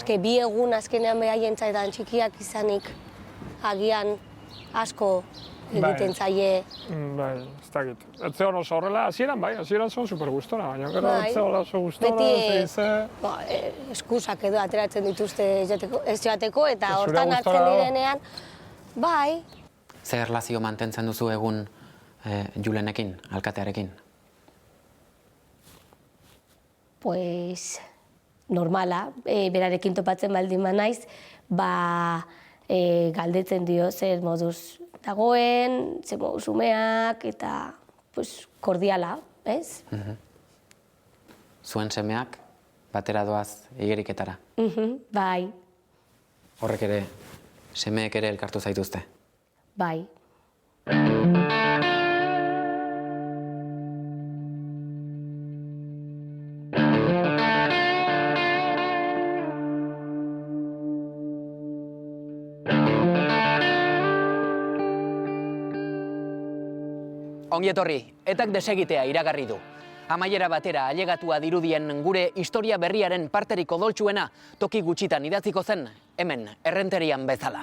Eske bi egun azkenean behaientzaidan txikiak izanik, agian asko egiten zaie. Bai, ez dakit. Ez zegoen oso horrela, hasieran zuen super gustora, baina gero ez zegoela oso gustora, Beti eskusak edo ateratzen dituzte ez joateko, eta Zure hortan hartzen gustora direnean, bai. Ze erlazio mantentzen duzu egun Julenekin, alkatearekin? Pues normala, berarekin topatzen baldin naiz, galdetzen dio zer moduz dagoen, zer moduz umeak, eta kordiala, ez? Zuen semeak batera doaz igeriketara? Bai, Horrek ere, semeek ere elkartu zaituzte? bai. Ongi etorri, etak desegitea iragarri du. Amaiera batera ailegatua dirudien gure historia berriaren parterik odoltsuena toki gutxitan idatziko zen, hemen, Errenterian bezala.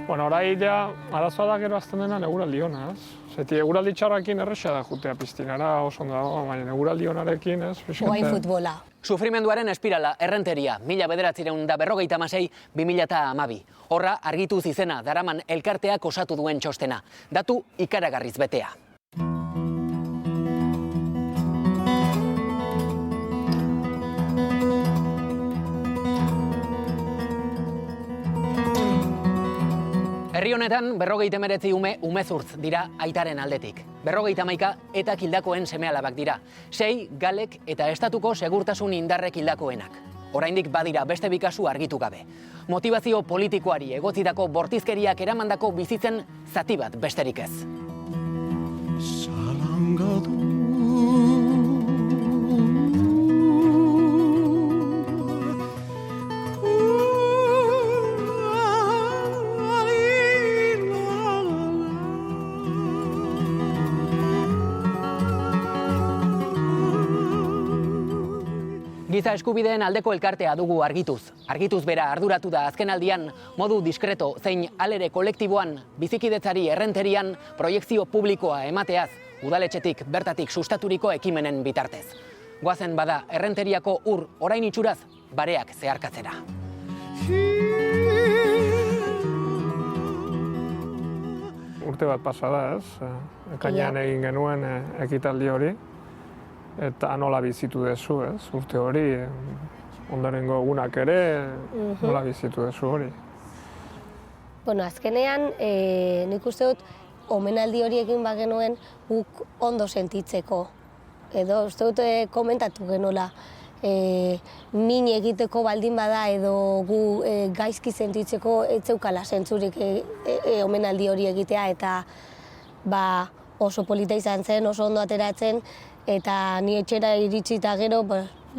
Bueno, orai ja, arazoa da gero azten dena eguraldi ona, ez? Zeti eguraldi txarrakin erresa da jutea piztinara, oso ondo dago, baina eguraldi onarekin, ez? Guain futbola. Sufrimenduaren espirala, Errenteria, 1996-2012. Horra argituz izena daraman elkarteak osatu duen txostena. Datu ikaragarriz betea. Herri honetan 59 umezurtz dira aitaren aldetik. 51 etak hildakoen seme-alabak dira. 6 galek eta estatuko segurtasun indarrek hildakoenak. Oraindik badira beste bi kasu argitu gabe. Motibazio politikoari egotzitako bortizkeriak eramandako bizitzen zati bat besterik ez. Giza eskubideen aldeko elkartea dugu argituz. Argituz bera arduratu da azkenaldian modu diskreto zein alere kolektiboan bizikidetzari Errenterian proiekzio publikoa emateaz udaletxetik bertatik sustaturiko ekimenen bitartez. Goazen bada Errenteriako ur orain itxuraz bareak zeharkatzera. Urte bat pasa da, ez? Ekainean egin genuen ekitaldi hori. Eta nola bizitu dezu, ez? Urte hori, ondorengo egunak ere, nola bizitu dezu hori. Bueno, azkenean, nik uste dut, omenaldi hori egin bagenuen guk ondo sentitzeko. Edo, uste dut komentatu genuela, min egiteko baldin bada edo gu gaizki sentitzeko etzeukala zentzurik omenaldi hori egitea, eta oso polita izan zen, oso ondo ateratzen, eta ni etxera iritsi eta gero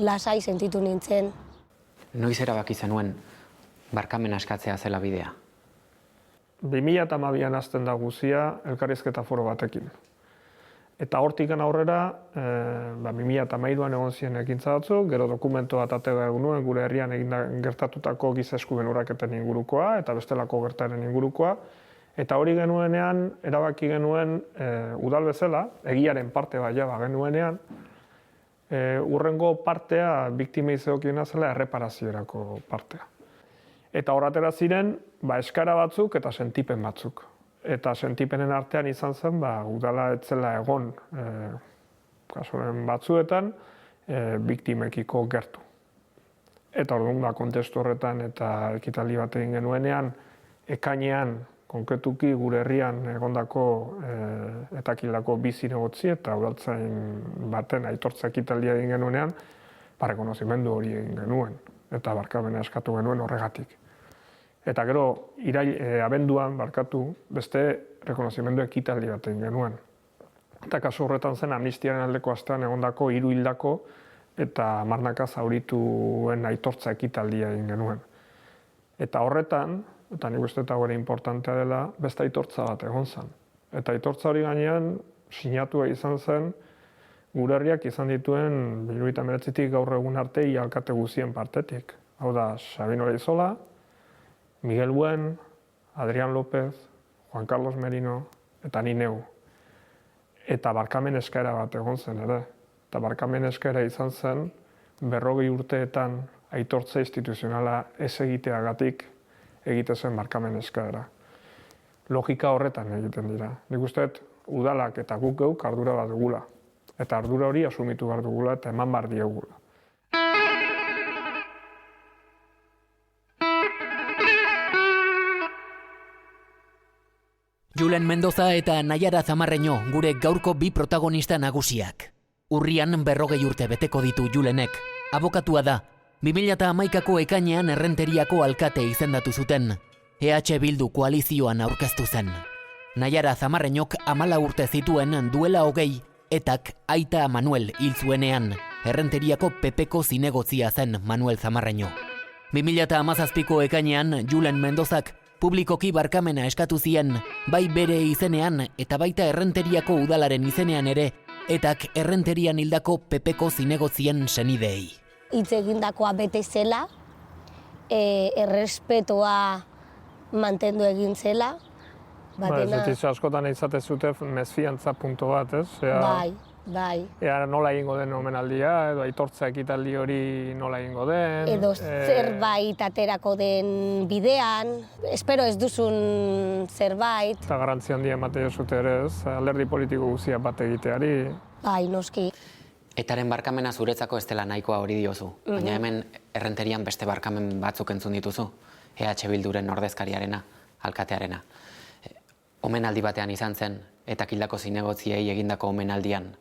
lasai sentitu nintzen. Noiz erabaki zenuen barkamena eskatzea zela bidea? 2012an hasten da guzia elkarrizketa foro batekin. Eta hortikan aurrera, 2013an egon ziren ekintza batzuk, gero dokumentu bat atera nuen gure herrian gertatutako giza eskubideen urraketen ingurukoa eta bestelako gertaren ingurukoa. Eta hori genuenean, erabaki genuen udal bezala, egiaren parte baina genuenean, urrengo partea biktimei zegokiena zela erreparaziorako partea. Eta horratera ziren, eskara batzuk eta sentipen batzuk. Eta sentipenen artean izan zen, udala etzela egon, kasuren batzuetan, biktimekiko gertu. Eta orduan kontestu horretan eta ekitaldi bat egin genuenean, ekainean, konkretuki gure herrian egondako etakildako bi zinegotzi eta udaltzain baten aitortza ekitaldia egin genuenean, rekonozimendu hori egin genuen eta barkamena eskatu genuen horregatik. Eta gero, abenduan beste rekonozimendu ekitaldi bat egin genuen. Eta kasu horretan zen amnistiaren aldeko astean egondako 3 hildako eta 10 zaurituen aitortza ekitaldia egin genuen. Eta horretan, eta nik uste eta gore importantea dela, beste aitortza bat egon zen. Eta aitortza hori gainean sinatua izan zen gure herriak izan dituen 1979tik gaur egun arte alkate guztien partetik. Hau da, Sabino Leizola, Miguel Buen, Adrián López, Juan Carlos Merino eta ni neu. Eta barkamen eskaera bat egon zen ere. Eta barkamen eskaera izan zen 40 urteetan aitortza instituzionala ez egiteagatik egite zen barkamen eskaera. Logika horretan egiten dira. Nik uste udalak eta guk geuk ardura bat dugula. Eta ardura hori asumitu behar dugula eta eman behar diegula. Julen Mendoza eta Naiara Zamarreño gure gaurko bi protagonista nagusiak. Urrian 40 urte beteko ditu Julenek. Abokatua da. 2011ko ekainean Errenteriako alkate izendatu zuten. EH Bildu koalizioan aurkeztu zen. Naiara Zamarreñok 14 urte zituen duela 20 etak aita Manuel hil zuenean. Errenteriako PPko zinegotzia zen Manuel Zamarreño. 2017ko ekainean Julen Mendozak publikoki barkamena eskatu zien, bai bere izenean eta baita Errenteriako udalaren izenean ere, etak Errenterian hildako PPko zinegotzien senideei. Hitz egindakoa bete zela, errespetoa mantendu egin zela. Ez askotan izate zute mesfiantza punto bat, ez? Bai. Ea nola egingo den omenaldia, edo aitortza ekitaldi hori nola egingo den. Edo zerbait aterako den bidean, espero ez duzun zerbait. Eta garrantzi handia ematea zute ere, ez? Alderdi politiko guzia bat egiteari. Bai, noski. Etaren barkamena zuretzako ez dela nahikoa hori diozu, baina hemen Errenterian beste barkamen batzuk entzun dituzu, EH Bilduren ordezkariarena, alkatearena. Omenaldi batean izan zen, eta hildako zinegotziei egindako omenaldian.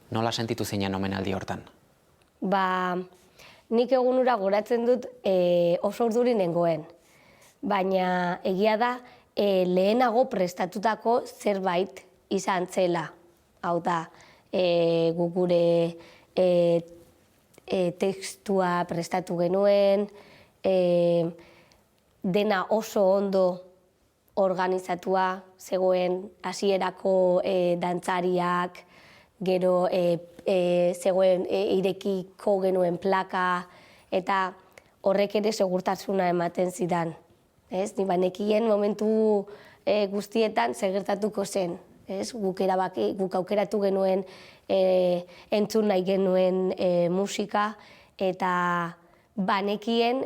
Nola sentitu zinen omenaldi hortan? Nik egunura goratzen dut oso urduri nengoen. Baina egia da lehenago prestatutako zerbait izan zela. Hau da, guk gure tekstua prestatu genuen, dena oso ondo organizatua zegoen, hasierako dantzariak, gero zegoen irekiko genuen plaka, eta horrek ere segurtasuna ematen zidan. Ni banekien momentu guztietan segertatuko zen. Guk aukeratu genuen entzun nahi genuen musika, eta banekien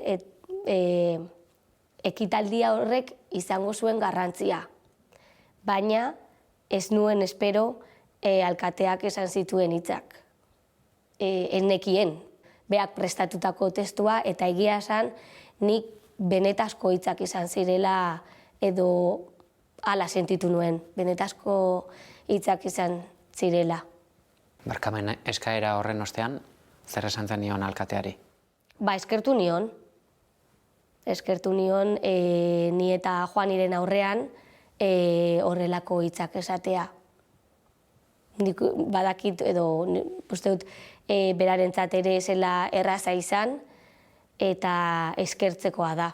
ekitaldia horrek izango zuen garrantzia. Baina ez nuen espero alkateak esan zituen hitzak. Ez nekien, beak prestatutako testua, eta egia esan nik benetazko hitzak izan zirela edo hala sentitu nuen, benetazko hitzak izan zirela. Barkamen eskaera horren ostean, zer esan zen nion alkateari? Eskertu nion. Eskertu nion ni eta Juaniren aurrean horrelako hitzak esatea. Nik badakit edo uste dut berarentzat ere zela erraza izan eta eskertzekoa da.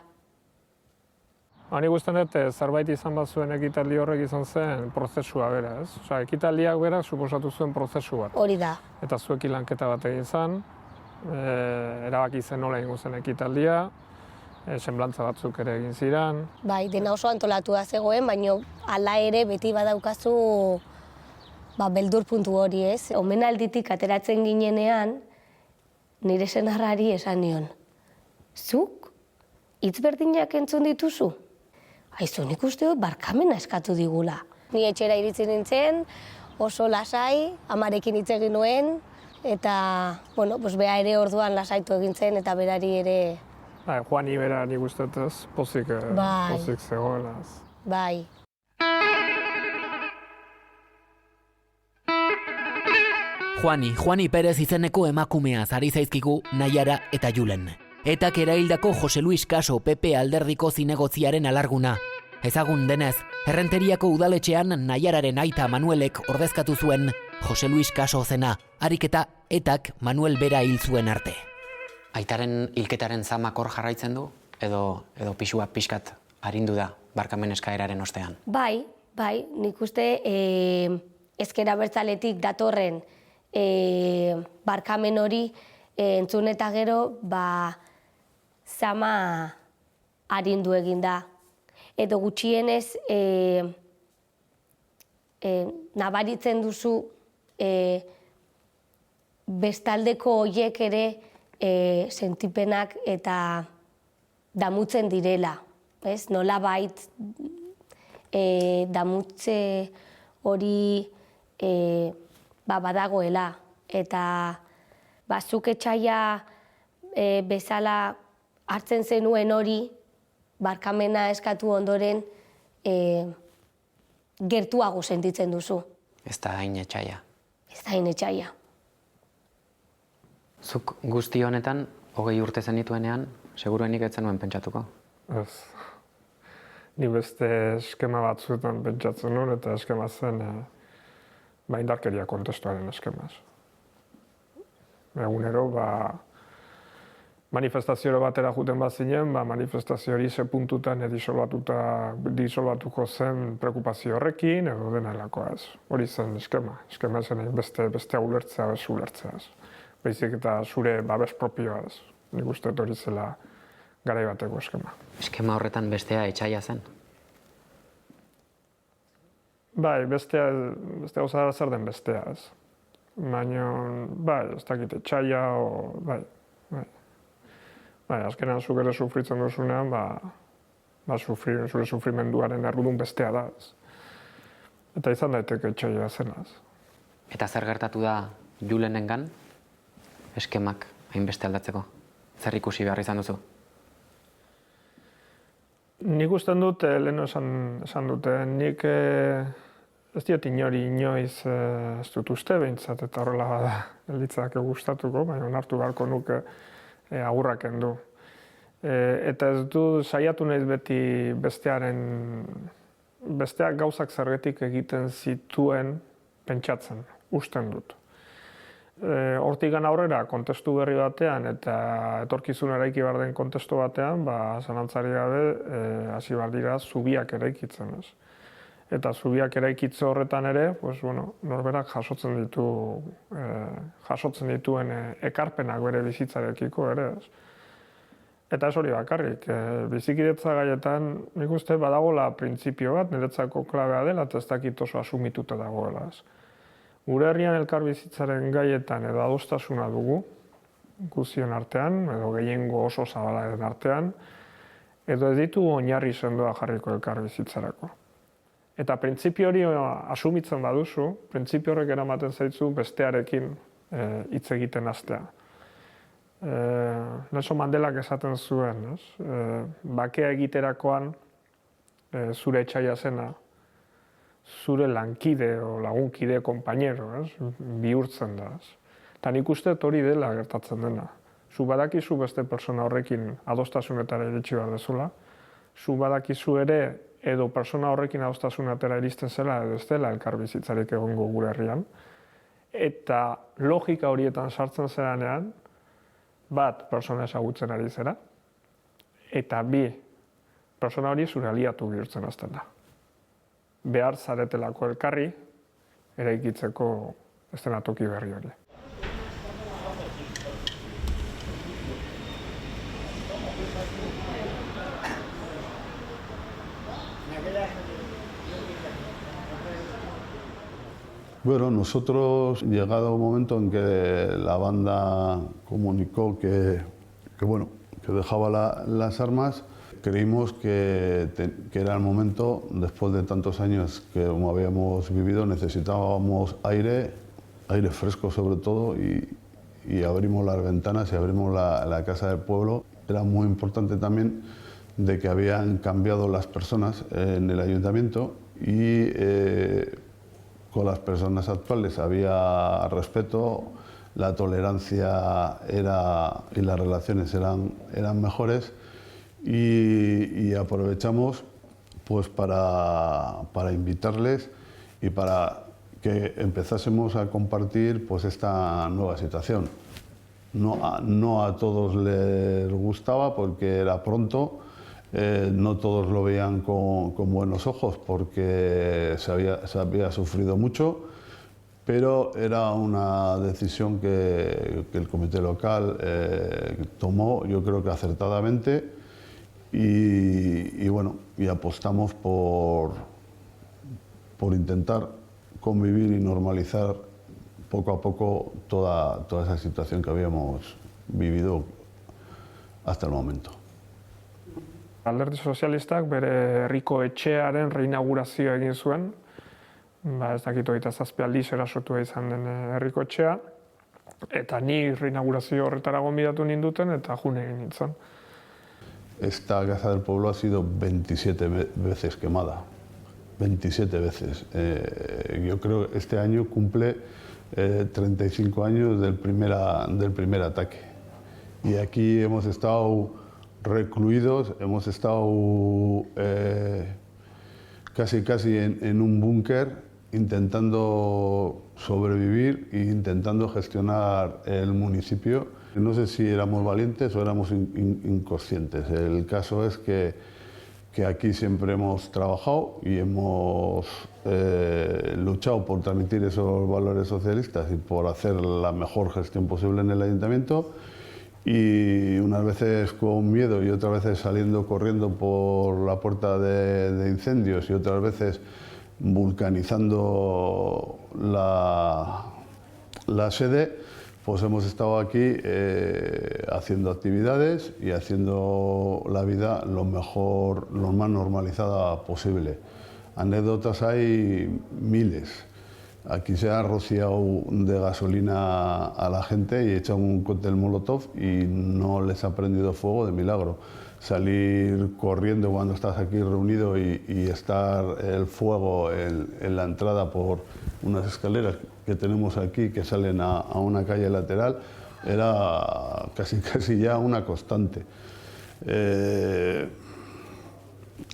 Nik usten dut zerbait izan bat zuen ekitaldi horrek izan zen prozesua bera, ez? Osa, ekitaldiak berak suposatu zuen prozesu bat. Hori da. Eta zuekin lanketa bat egin zen, erabaki zen nola egingo zen ekitaldia, senblantza batzuk ere egin ziren. Bai, dena oso antolatua zegoen, baina hala ere beti badaukazu beldur puntu hori, ez? Omenalditik ateratzen ginenean, nire senarrari esan nion, zuk hitz berdinak entzun dituzu? Aizu, nik uste dut barkamena eskatu digula. Ni etxera iritsi nintzen, oso lasai, amarekin hitz egin nuen, eta, bea ere orduan lasaitu egin zen, eta berari ere... Juani bera nik uste dut pozik zegoela. Bai. Juani Perez izeneko emakumea ari zaizkigu Naiara eta Julen. Etak eraildako Jose Luis Caso PP alderdiko zinegotziaren alarguna. Ezagun denez, Errenteriako udaletxean Naiararen aita Manuelek ordezkatu zuen Jose Luis Kaso zena, harik eta etak Manuel bera hil zuen arte. Aitaren hilketaren zamak hor jarraitzen du, edo pisua pixkat arindu da barkamen eskaeraren ostean? Bai, nik uste ezker abertzaletik datorren barkamen hori entzun eta gero, zama arindu egin da. Edo gutxienez nabaritzen duzu bestaldeko horiek ere sentipenak eta damutzen direla. Nola bait damutze hori badagoela. Eta zuk etxaia bezala hartzen zenuen hori, barkamena eskatu ondoren gertuago sentitzen duzu. Ez da hain etxaia. Ez da hain etxaia. Zuk guzti honetan, 20 urte zenituenean, seguruenik ez zenuen pentsatuko? Ez. Ni beste eskema batzuetan pentsatzen nuen, eta eskema zen indarkeria kontestuaren eskemaz. Egunero, manifestazioro batera juten bat zinen, manifestazio hori ze puntutan disolbatuko zen preokupazio horrekin, edo dena helakoa ez. Hori zen eskema. Eskema zen beste ulertzea ez ulertzea ez. Baizik eta zure babes propioa ez. Nik uste hori zela garai bateko eskema. Eskema horretan bestea etxaia zen? Bai, bestea gauza zer den bestea ez. Baina, ez dakit etxaia, azkenan zuk ere sufritzen duzunean, zure sufrimenduaren errudun bestea da ez. Eta izan daiteke etxaia zenaz. Eta zer gertatu da Julenengan, eskemak hainbeste aldatzeko? Zer ikusi behar izan duzu? Nik usten dut, leheno esan dute, nik ez diot inoiz ez dut uste behintzat, eta horrela bada elitzak gustatuko, baina onartu beharko nuke agurrak kendu. Eta ez du saiatu nahiz beti besteak gauzak zergatik egiten zituen pentsatzen, usten dut. Hortik aurrera kontestu berri batean eta etorkizun eraiki behar den kontestu batean, zalantzari gabe hasi behar dira zubiak eraikitzen. Eta zubiak eraikitze horretan ere, norberak jasotzen dituen ekarpenak bere bizitzarekiko ere. Eta ez hori bakarrik, bizikidetza gaietan nik uste badagoela printzipio bat, niretzako klabea dela, eta ez dakit oso asumituta dagoela. Gure herrian elkarbizitzaren gaietan edo adostasuna dugu, guztion artean, edo gehiengo oso zabalaren artean, edo ez ditu oinarri sendoa jarriko elkarbizitzarako. Eta printzipio hori asumitzen baduzu, printzipio horrek eramaten zaitzu bestearekin hitz egiten hastea. Nelson Mandelak esaten zuen, bakea egiterakoan zure etxaia zena, zure lankide o lagunkide, konpainero, bihurtzen da. Eta nik uste hori dela gertatzen dena. Zu badakizu beste persona horrekin adostasunetara iritsi behar dezula, zu badakizu ere edo persona horrekin adostasunetara iristen zela edo ez dela elkarbizitzarik egongo gure herrian. Eta logika horietan sartzen zeranean, bat, persona ezagutzen ari zera, eta bi, persona hori zure aliatu bihurtzen hasten da. Behar zaretelako elkarri, eraikitzeko eszenatoki berri hori. Bueno, nosotros, llegado un momento en que la banda comunicó que dejaba las armas, creímos que era el momento, después de tantos años que como habíamos vivido, necesitábamos aire fresco sobre todo, y abrimos las ventanas y abrimos la Casa del Pueblo. Era muy importante también de que habían cambiado las personas en el ayuntamiento y con las personas actuales había respeto, la tolerancia y las relaciones eran mejores, y aprovechamos pues para invitarles y para que empezásemos a compartir pues esta nueva situación. No a todos les gustaba porque era pronto, no todos lo veían con buenos ojos porque se había sufrido mucho, pero era una decisión que el comité local tomó, yo creo que acertadamente, y bueno, y apostamos por intentar convivir y normalizar poco a poco toda esa situación que habíamos vivido hasta el momento. Alderdi sozialistak bere herriko etxearen reinaugurazioa egin zuen, ez dakit 27 aldiz erasotua izan den herriko etxea, eta ni reinaugurazio horretara gonbidatu ninduten eta june egin nintzen. Esta Casa del Pueblo ha sido 27 veces quemada, 27 veces. Yo creo que este año cumple 35 años del primer ataque. Y aquí hemos estado recluidos, hemos estado casi en un búnker intentando sobrevivir e intentando gestionar el municipio. No sé si éramos valientes o éramos inconscientes. El caso es que aquí siempre hemos trabajado y hemos luchado por transmitir esos valores socialistas y por hacer la mejor gestión posible en el ayuntamiento, y unas veces con miedo y otras veces saliendo corriendo por la puerta de incendios y otras veces vulcanizando la sede, pues hemos estado aquí haciendo actividades y haciendo la vida lo más normalizada posible. Anécdotas hay miles. Aquí se ha rociado de gasolina a la gente y echado un cóctel molotov y no les ha prendido fuego de milagro. Salir corriendo cuando estás aquí reunido y estar el fuego en la entrada por unas escaleras que tenemos aquí que salen a una calle lateral era casi ya una constante.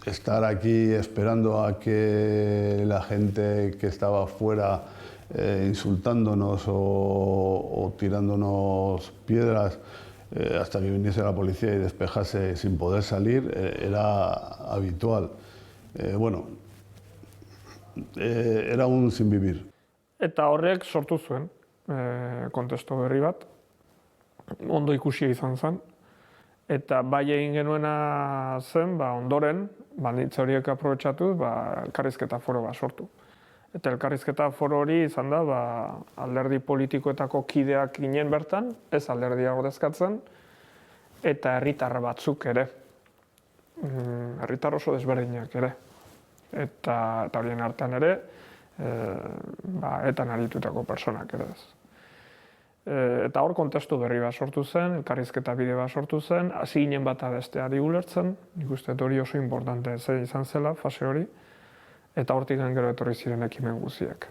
Estar aquí esperando a que la gente que estaba afuera insultándonos o tirándonos piedras hasta que viniese la policía y despejase sin poder salir era habitual. Era un sinvivir. Eta horrek sortu zuen kontestu berri bat, ondo ikusia izan zen, eta bai egin genuena zen, ondoren, banditza horiek aprobetxatu, elkarrizketa foro bat sortu. Eta elkarrizketa foro hori izan da, alderdi politikoetako kideak ginen bertan, ez alderdia ordezkatzen, eta herritar batzuk ere, herritar oso desberdinak ere. Eta horien artean ere, etan aritutako personak ere ez. Eta hor kontestu berri bat sortu zen, elkarrizketa bide bat sortu zen, hasi ginen bata besteari ulertzen, nik uste hori oso importante izan zela, fase hori, eta hortik gero etorri ziren ekimen guztiak.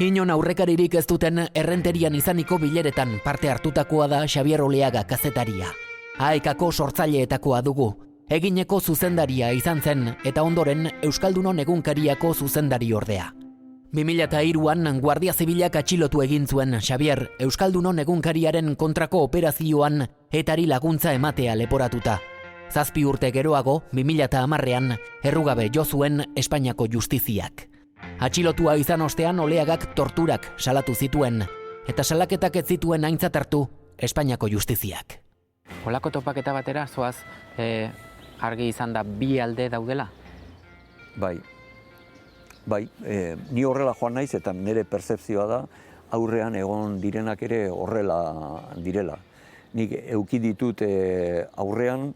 Inon aurrekaririk ez duten errenterian izaniko bileretan parte hartutakoa da Xabier Oleaga kazetaria. AEKako sortzaileetakoa dugu. Egineko zuzendaria izan zen eta ondoren Euskaldunon egunkariako zuzendari ordea. 2003an Guardia Zibilak atxilotu egin zuen Xabier Euskaldunon egunkariaren kontrako operazioan etari laguntza ematea leporatuta. 7 urte geroago, 2010ean, errugabe jo zuen Espainiako justiziak. Atxilotua izan ostean Oleagak torturak salatu zituen, eta salaketak ez zituen aintzat hartu Espainiako justiziak. Holako topaketa batera, zoaz, argi izan da bi alde daudela? Bai, ni horrela joan naiz eta nire pertzepzioa da aurrean egon direnak ere horrela direla. Nik eduki ditut aurrean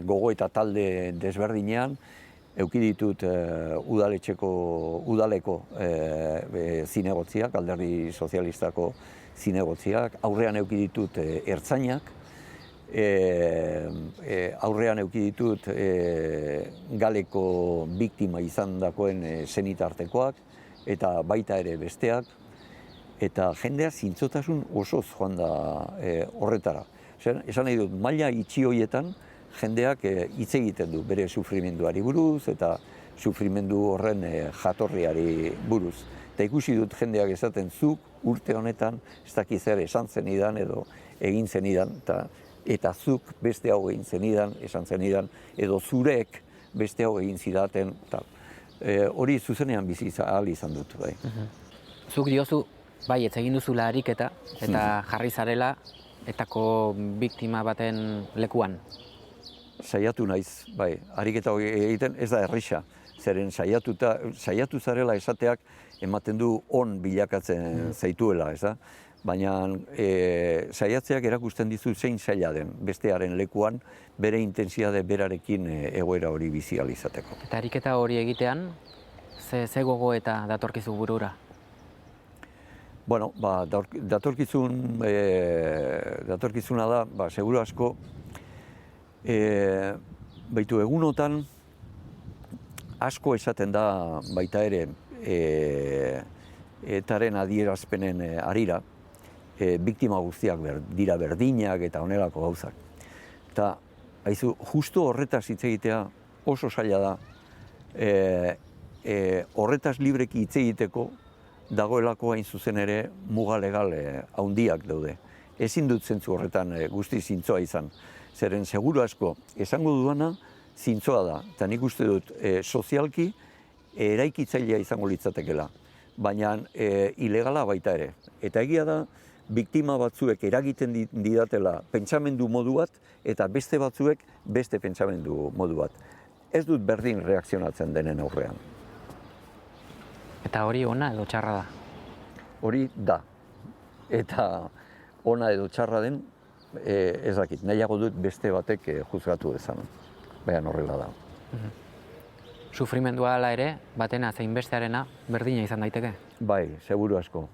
gogo eta talde desberdinean, eduki ditut udaleko zinegotziak, alderdi sozialistako zinegotziak, aurrean eduki ditut ertzainak, aurrean eduki ditut galeko biktima izandakoen senitartekoak, eta baita ere besteak, eta jendea zintzotasun osoz joan da horretara. Esan nahi dut, maila itxi horietan jendeak hitz egiten du bere sufrimenduari buruz eta sufrimendu horren jatorriari buruz. Eta ikusi dut jendeak esaten zuk urte honetan ez dakiz zer esan zenidan edo egin zenidan, eta zuk beste hau egin zenidan, esan zenidan, edo zurek beste hau egin zidaten. Hori zuzenean bizi ahal izan dut. Bai. Zuk diozu, bai, ez egin duzula ariketa, eta jarri zarela, etako biktima baten lekuan. Saiatu naiz, bai, ariketa hori egiten ez da errisa. Zeren saiatu zarela esateak ematen du on bilakatzen zaituela, ez da? Baina saiatzeak erakusten dizu zein zaila den bestearen lekuan bere intentsitate berarekin egoera hori bizi ahal izateko. Eta ariketa hori egitean, ze gogo eta datorkizu burura? Bueno, datorkizuna da, seguru asko, baitu egunotan asko esaten da baita ere etaren adierazpenen harira, biktima guztiak dira berdinak eta honelako gauzak. Eta, haizu, justu horretaz hitz egitea oso zaila da, horretaz libreki hitz egiteko dagoelako hain zuzen ere muga legal handiak daude. Ezin dut zentzu horretan guzti zintzoa izan. Zeren seguru asko, esango duana zintzoa da. Eta nik uste dut sozialki eraikitzailea izango litzatekela. Baina ilegala baita ere. Eta egia da, biktima batzuek eragiten didatela pentsamendu modu bat, eta beste batzuek beste pentsamendu modu bat. Ez dut berdin reakzionatzen denen aurrean. Eta hori ona edo txarra da? Hori da. Eta ona edo txarra den, ez dakit, nahiago dut beste batek juzgatu dezan. Baina horrela da. Sufrimendua dela ere, batena zein bestearena berdina izan daiteke? Bai, seguru asko.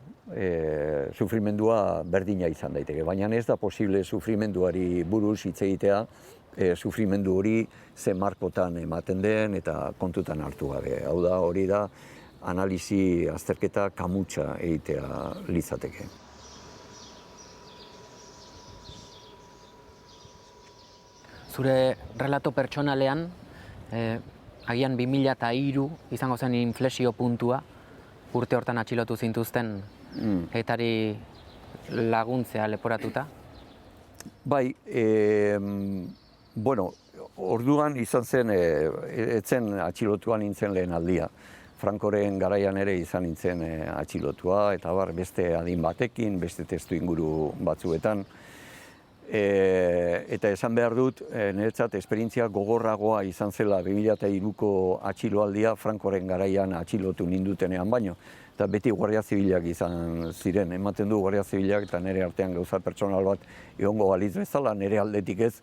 Sufrimendua berdina izan daiteke. Baina ez da posible sufrimenduari buruz hitz egitea, sufrimendu hori ze markotan ematen den eta kontutan hartu gabe. Hau da, hori da, analisi azterketa kamutsa egitea litzateke. Zure relato pertsonalean, agian 2003 izango zen inflexio puntua, urte hortan atxilotu zintuzten etari laguntzea leporatuta? Bai, bueno, orduan izan zen, etzen atxilotuan nintzen lehen aldia. Frankoren garaian ere izan nintzen atxilotua, eta beste adin batekin, beste testu inguru batzuetan. Eta esan behar dut, niretzat esperientzia gogorragoa izan zela 2003ko atxiloaldia Frankoren garaian atxilotu nindutenean baino. Eta beti Guardia Zibilak izan ziren, ematen du Guardia Zibilak eta nire artean gauza pertsonal bat egongo balitz bezala, nire aldetik ez,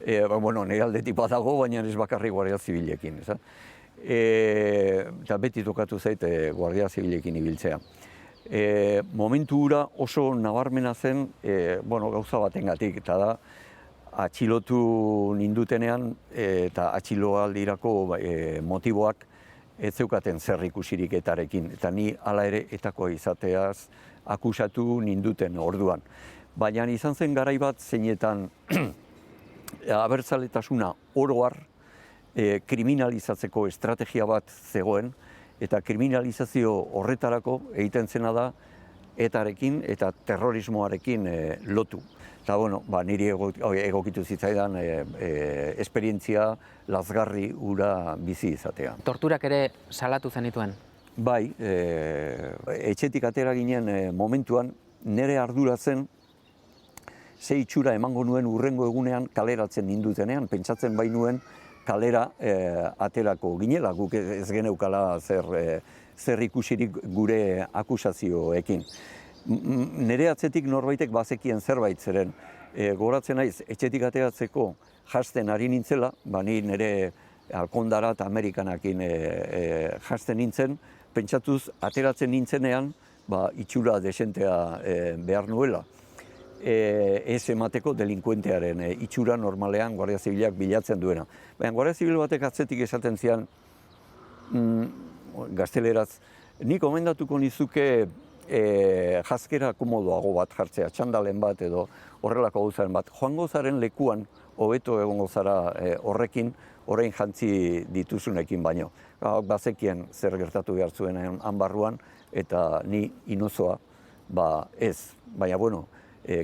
nire aldetik badago, baina ez bakarri Guardia Zibilekin. Eta beti tokatu zait Guardia Zibilekin ibiltzea. Momentu hura oso nabarmena zen gauza batengatik, eta da atxilotu nindutenean eta atxiloaldirako motiboak ez zeukaten zer ikusirik etarekin, eta ni hala ere etakoa izateaz akusatu ninduten orduan. Baina izan zen garai bat zeinetan abertzaletasuna oro har kriminalizatzeko estrategia bat zegoen, eta kriminalizazio horretarako egiten zena da etarekin eta terrorismoarekin lotu. Eta niri egokitu zitzaidan esperientzia lazgarri hura bizi izatea. Torturak ere salatu zenituen? Bai, etxetik atera ginen momentuan nire ardura zen ze itxura emango nuen urrengo egunean kaleratzen nindutenean, pentsatzen bainuen kalera aterako ginela, guk ez geneukala zer ikusirik gure akusazioekin. Nire atzetik norbaitek bazekien zerbait zeren, gogoratzen naiz, etxetik ateratzeko jasten ari nintzela, ni nire Alkondara eta Amerikanakin jasten nintzen, pentsatuz ateratzen nintzenean, itxura desentea behar nuela. Ez emateko delinkuentearen itxura normalean Guardia Zibilak bilatzen duena. Baina Guardia Zibil batek atzetik esaten zian, gazteleraz, nik omendatuko nizuke jazkera komodoago bat jartzea, txandalen bat edo horrelako gauzaren bat. Joango zaren lekuan, hobeto egongo zara horrekin, orain jantzi dituzunekin baino. Bazekien zer gertatu behar zuen han barruan, eta ni inozoa, ez. Baina, bueno,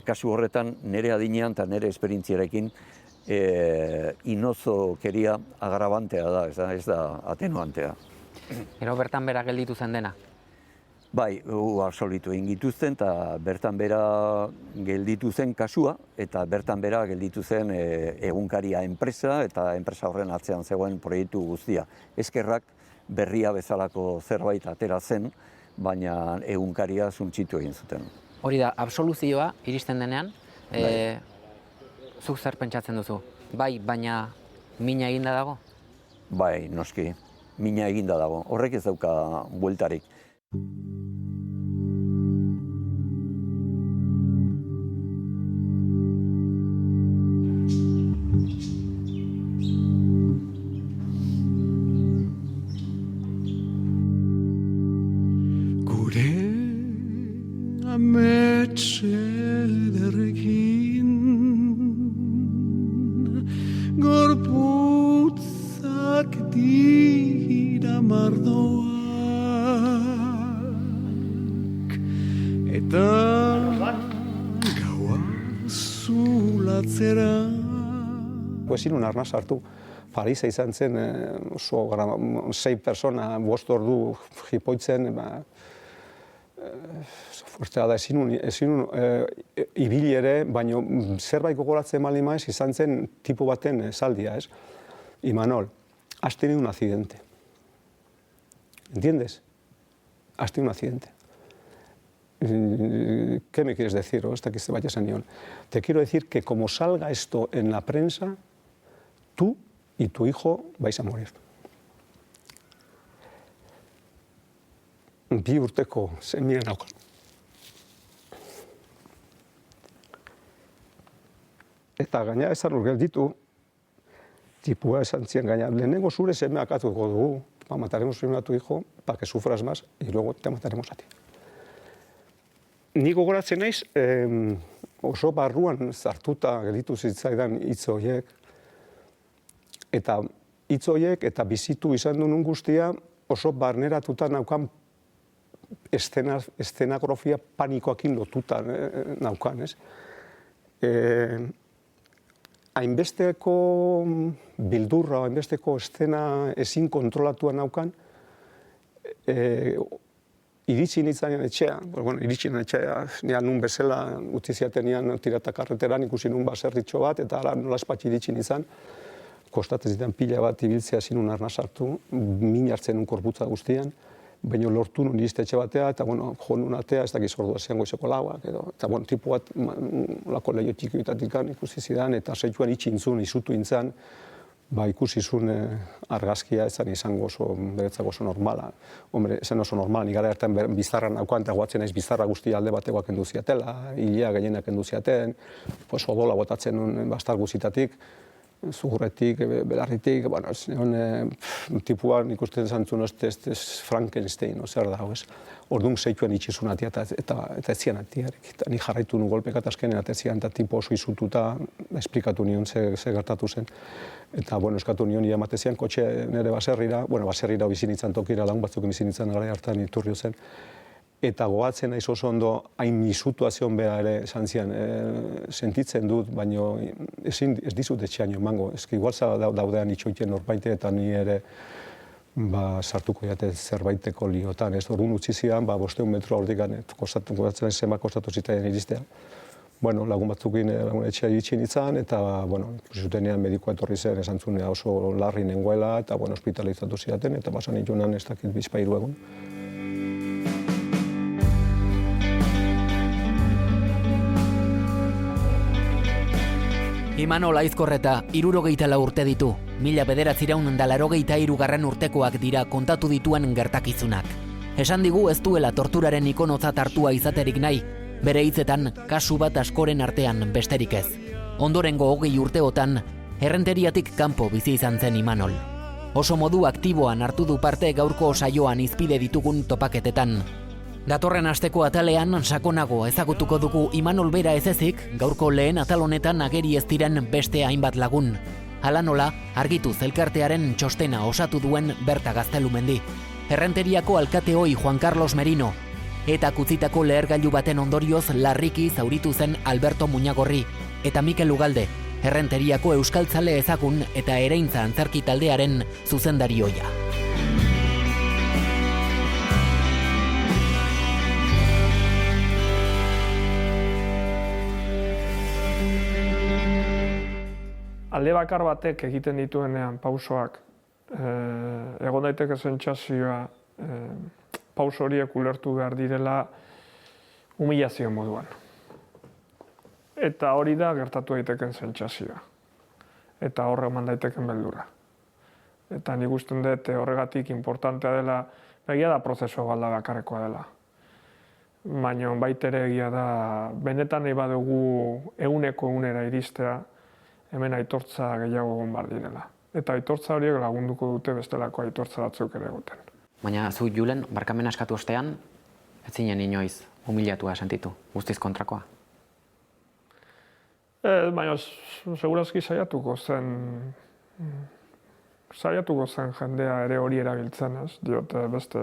kasu horretan, nire adinean eta nire esperientziarekin, inozokeria agrabantea da, ez da atenuantea. Gero bertan bera gelditu zen dena? Bai, absolitu egin gituzten, eta bertan bera gelditu zen kasua, eta bertan bera gelditu zen egunkaria enpresa, eta enpresa horren atzean zegoen proiektu guztia. Eskerrak berria bezalako zerbait atera zen, baina egunkaria suntsitu egin zuten. Hori da, absoluzioa iristen denean, zuk zer pentsatzen duzu? Bai, baina mina eginda dago? Bai, noski, mina eginda dago. Horrek ez dauka bueltarik. Gorputzak dira mardoak eta gaua zulatzera. Ezin un arnaz hartu. Parisa izan zen oso 6 persona, 5 ordu jipoitzen, fuertea da, ezin ibili ere, baina zerbait gogoratzen baldin maiz izan zen tipo baten esaldia, ez? Imanol, has tenido un accidente. ¿Entiendes? Has tenido un accidente. ¿Qué me quieres decir? Hasta que se vaya Sanión. Te quiero decir que como salga esto en la prensa, tú y tu hijo vais a morir. Bi urteko semea naukan. Eta gaina esan gelditu, tipua esan zien gaina, lehenengo zure semea akatuko dugu, mataremos primero a tu hijo, para que sufras más, y luego te mataremos a ti. Ni gogoratzen naiz, oso barruan zartuta gelditu zitzaidan hitz horiek, eta hitz horiek eta bizitu izan duen guztia oso barneratuta naukan eszenografia panikoakin lotuta naukan, ez? Hainbesteko bildurra, hainbesteko eszena ezin kontrolatua naukan, iritsi nintzen etxea, iritsi nintzen etxea, nian nun bezala utzi ziaten nian tirata karreteran, ikusi nun baserritxo bat, eta ala nola espatxi iritsi nintzen, kostatzen zidan pila bat ibiltzea zinun arnaz hartu, min hartzen nun korputza guztian, baina lortu nun iristetxe batea, eta jo nun atea, ez dakiz ordua zean goizeko lauak, eta tipu bat lako lehio txikioetatik ikusi zidan, eta zeituan itxintzun, izutu intzan, ikusi zuen argazkia ezan izango oso, beretzako oso normala. Hombre, esan oso normala, nik gara hartan bizarra naukan, eta guatzen naiz bizarra guztia alde batekoak enduziatela, hilea gehienak enduziaten, odola botatzen nun bastar guzitatik, zugurretik, belarritik, tipuan ikusten zantzun ez Frankenstein, zer da, ez? Orduan zeituan itxizun atia eta ez zian atiarik. Ni jarraitu nu golpekat azkenean eta zian eta tipo oso izututa esplikatu nion ze gertatu zen. Eta, eskatu nion ia matezian kotxe nire baserrira, baserrira bizin izan tokira, lagun batzuk bizin izan gara hartan Iturrio zen. Eta goatzen naiz oso ondo, hain situazion bera ere esan zian, sentitzen dut, baina ez dizut etxean emango. Ez igual daudean itxoiten norbaite eta ni ere sartuko jate zerbaiteko liotan. Ez orduan utzi zidan, 500 metro hortikan, kostatzen zenbat kostatu zitaien iristea. Lagun batzukin etxea iritsi nintzen, eta zutenean medikoa etorri zen, esan zunea oso larri nengoela, eta hospitalizatu zidaten, eta basan itunan ez dakit bizpairu egun. Imanol Aizkorreta 64 urte ditu. 1983 urtekoak dira kontatu dituen gertakizunak. Esan digu ez duela torturaren ikonotzat hartua izaterik nahi, bere hitzetan kasu bat askoren artean besterik ez. Ondorengo 20 urteotan, errenteriatik kanpo bizi izan zen Imanol. Oso modu aktiboan hartu du parte gaurko saioan hizpide ditugun topaketetan. Datorren asteko atalean sakonago ezagutuko dugu Imanol bera ez ezik, gaurko lehen atal honetan ageri ez diren beste hainbat lagun. Hala nola, Argituz elkartearen txostena osatu duen Berta Gaztelumendi. Errenteriako alkate ohi Juan Carlos Merino. Eta kutzitako lehergailu baten ondorioz larriki zauritu zen Alberto Muñagorri. Eta Mikel Ugalde, Errenteriako euskaltzale ezagun eta ereintza antzerki taldearen zuzendari ohia. Alde bakar batek egiten dituenean pausoak, egon daiteke sentsazioa pauso horiek ulertu behar direla humilazio moduan. Eta hori da gertatu daiteken sentsazioa. Eta horre eman daiteken beldura. Eta nik usten dut horregatik importantea dela, egia da prozesua balda bakarrekoa dela. Baina baitere egia da, benetan nahi badugu eguneko egunera iristea, hemen aitortza gehiago egon behar direla. Eta aitortza horiek lagunduko dute bestelako aitortza batzuk ere egoten. Baina zu Julen, barkamena eskatu ostean, ez zinen inoiz humilatua sentitu, guztiz kontrakoa. Baina segurazki saiatuko zen jendea ere hori erabiltzen, ez? Diote beste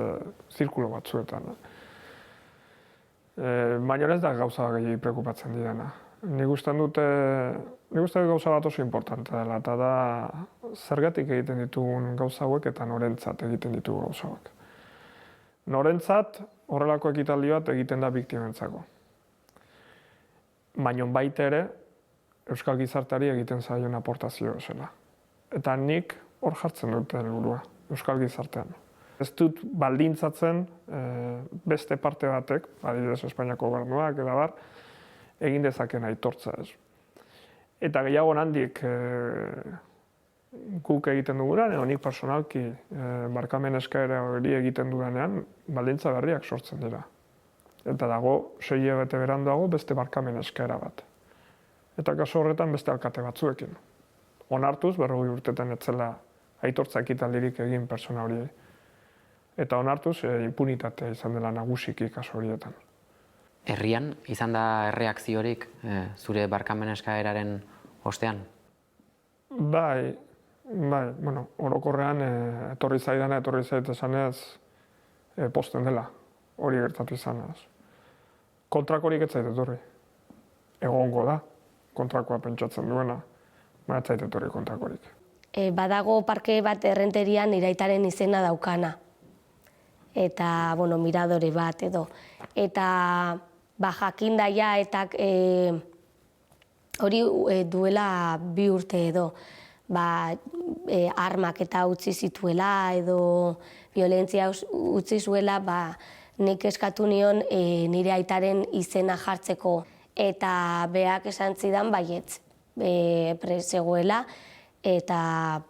zirkulo batzuetan. Baina ez da gauza gehiago preokupatzen direna. Nik uste dut gauza bat oso importantea dela, eta da zergatik egiten ditugun gauza hauek eta norentzat egiten ditugu gauza hauek. Norentzat horrelako ekitaldi bat egiten da biktimentzako. Baina baita ere, euskal gizarteari egiten zaion aportazio zela. Eta nik hor jartzen dut helburua, euskal gizartean. Ez dut baldintzatzen beste parte batek, adibidez Espainiako gobernuak eta bar, egin dezaken aitortza ez. Eta gehiago handik guk egiten duguran, edo nik personalki barkamen eskaera hori egiten dudanean, baldintza berriak sortzen dira. Eta dago, 6 hilabete beranduago beste barkamen eskaera bat. Eta kasu horretan beste alkate batzuekin. Onartuz, 40 urtetan etzela aitortza ekitaldirik egin pertsona hori. Eta onartuz, impunitatea izan dela nagusiki kasu horietan. Herrian, izan da erreakziorik zure barkamen eskaeraren ostean? Bai, bueno, orokorrean etorri zait esanez posten dela, hori gertatu izanez. Kontrakorik ez zait etorri. Egongo da, kontrakoa pentsatzen duena, baina ez zait etorri kontrakorik. Badago parke bat Errenterian iraitaren izena daukana. Eta, bueno, miradore bat edo. Eta jakindaia eta hori duela 2 urte edo. Armak eta utzi zituela edo violentzia utzi zuela, nik eskatu nion nire aitaren izena jartzeko. Eta beak esan zidan baietz prezegoela eta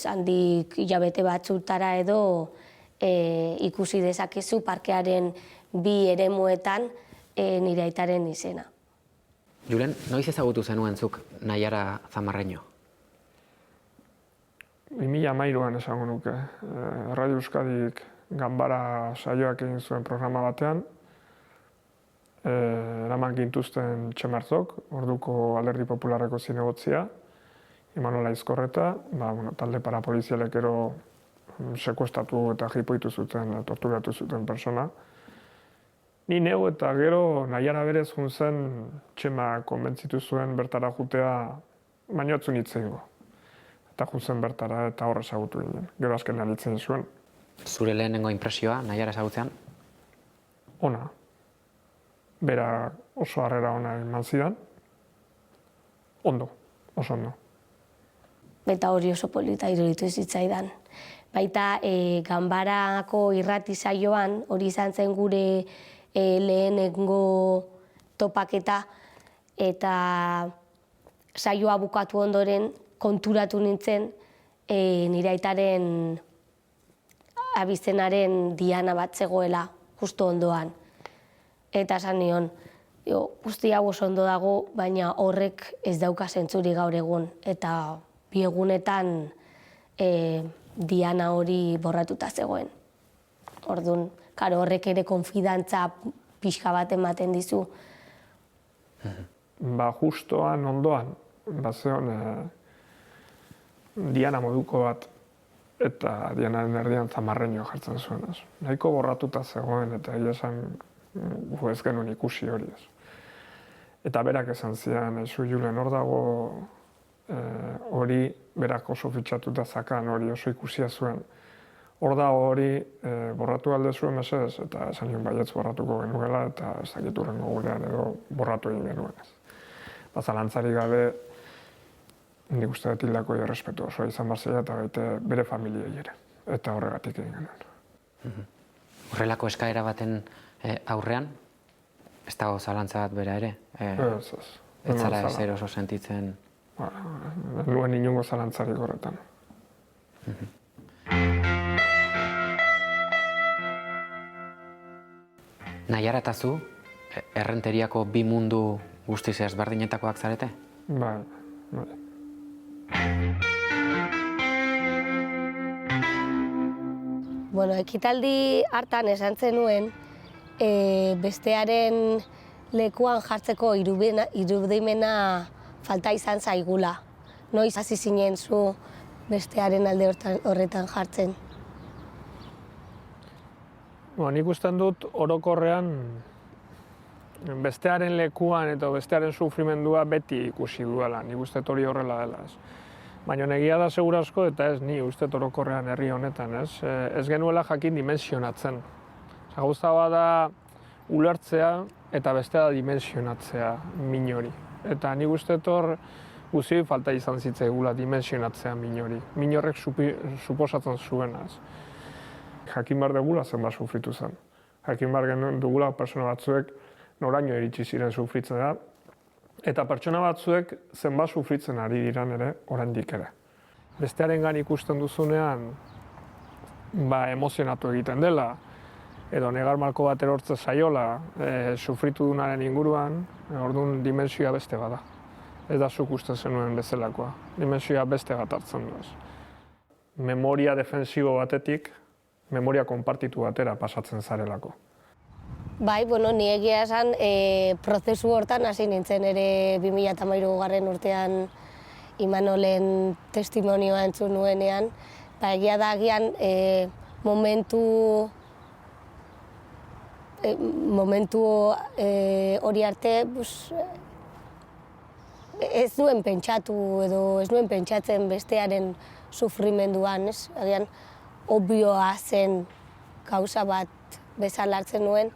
handik hilabete batzutara edo ikusi dezakezu parkearen 2 eremuetan nire aitaren izena. Julen, noiz ezagutu zenuen zuk Naiara Zamarreño? 2013an esango nuke. Radio Euskadik ganbara saioak egin zuen programa batean, eraman gintuzten Txemartzok, orduko Alderdi Popularreko zinegotzia, Imanol Aizkorreta, talde parapolizialek ero sekuestatu eta jipoitu zuten, torturatu zuten persona. Ni neu eta gero Naiara berez jun zen Txema konbentzitu zuen bertara jutea, baino etzun hitzeingo. Eta jun zen bertara eta horre ezagutu ginen. Gero azkenean hitzen zuen. Zure lehenengo impresioa Naiara ezagutzean? Ona. Bera oso harrera ona eman zidan. Ondo, oso ondo. Eta hori oso polita iruditu zitzaidan. Baita ganbarako irrati saioan, hori izan zen gure lehenengo topaketa, eta saioa bukatu ondoren konturatu nintzen nire aitaren abizenaren diana bat zegoela, justo ondoan. Eta esan nion, guzti hau oso ondo dago, baina horrek ez dauka zentzuri gaur egun. Eta bi egunetan diana hori borratuta zegoen. Orduan, karo, horrek ere konfidantza pixka bat ematen dizu. Ba, justoan, ondoan, bazeon diana moduko bat, eta dianaren erdian zamarreño jartzen zuen. Nahiko borratuta zegoen, eta esan ez genuen ikusi hori. Eta berak esan zian, Julen, hor dago hori berak oso fitxatuta zakan hori oso ikusia zuen. Hor dago hori borratu alde zuen mesedez, eta esan nion baietz borratuko genuela, eta ez dakit hurrengo gurean edo borratu egin genuen. Zalantzari gabe, nik uste dut hildako errespetu osoa izan barzela eta baita bere familiei ere. Eta horregatik egin genuen. Horrelako eskaera baten aurrean, ez dago zalantza bat bera ere? Ez. Ez zara ezer oso sentitzen? Nuen inongo zalantzarik horretan. Nahiara eta zu, errenteriako bi mundu guztiz ezberdinetakoak zarete? Bai. Bueno, ekitaldi hartan esan zenuen, bestearen lekuan jartzeko irudimena falta izan zaigula. Noiz hasi zinen zu bestearen alde horretan jartzen? Nik usten dut orokorrean bestearen lekuan eta bestearen sufrimendua beti ikusi duela, nik uste hori horrela dela. Baina egia da segurazko eta ez ni uste orokorrean herri honetan, ez genuela jakin dimensionatzen. Gauza da ulertzea eta bestea da dimensionatzea min hori. Eta nik uste hor guzti falta izan zitzaigula dimensionatzea min hori. Min horrek suposatzen zuenaz. Jakin behar dugula zenbat sufritu zen. Jakin behar dugula pertsona batzuek noraino iritsi ziren sufritzen da, eta pertsona batzuek zenbat sufritzen ari diran ere, oraindik ere. Bestearengan ikusten duzunean, emozionatu egiten dela, edo negar malko bat erortze zaiola, sufritu dunaren inguruan, orduan dimensioa beste bada. Ez da zuk usten zenuen bezalakoa, dimensioa beste bat hartzen du. Memoria defensibo batetik, memoria konpartitu batera pasatzen zarelako. Bai, ni egia esan prozesu hortan hasi nintzen ere 2013 urtean Imanolen testimonioa entzun nuenean. Egia da agian momentu hori arte ez nuen pentsatu edo ez nuen pentsatzen bestearen sufrimenduan, agian obvioa zen gauza bat bezala hartzen nuen.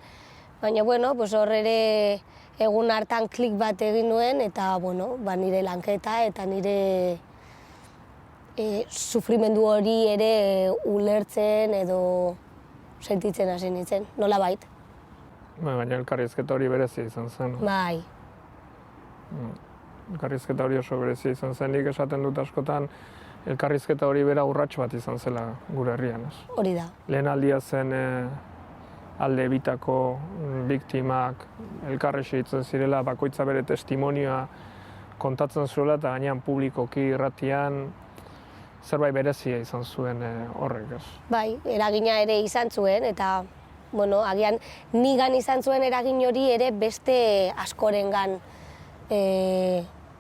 Baina, hor ere egun hartan klik bat egin nuen eta, nire lanketa eta nire sufrimendu hori ere ulertzen edo sentitzen hasi nintzen, nola bait. Baina elkarrizketa hori berezia izan zen. Bai. Elkarrizketa hori oso berezia izan zen, nik esaten dut askotan, elkarrizketa hori bera urrats bat izan zela gure herrian. Hori da. Lehen aldia zen alde bitako biktimak elkarrexi ditzen zirela, bakoitza bere testimonioa kontatzen zuela eta gainean publikoki irratian zerbait berezia izan zuen horrek. Bai, eragina ere izan zuen eta agian nigan izan zuen eragin hori ere beste askorengan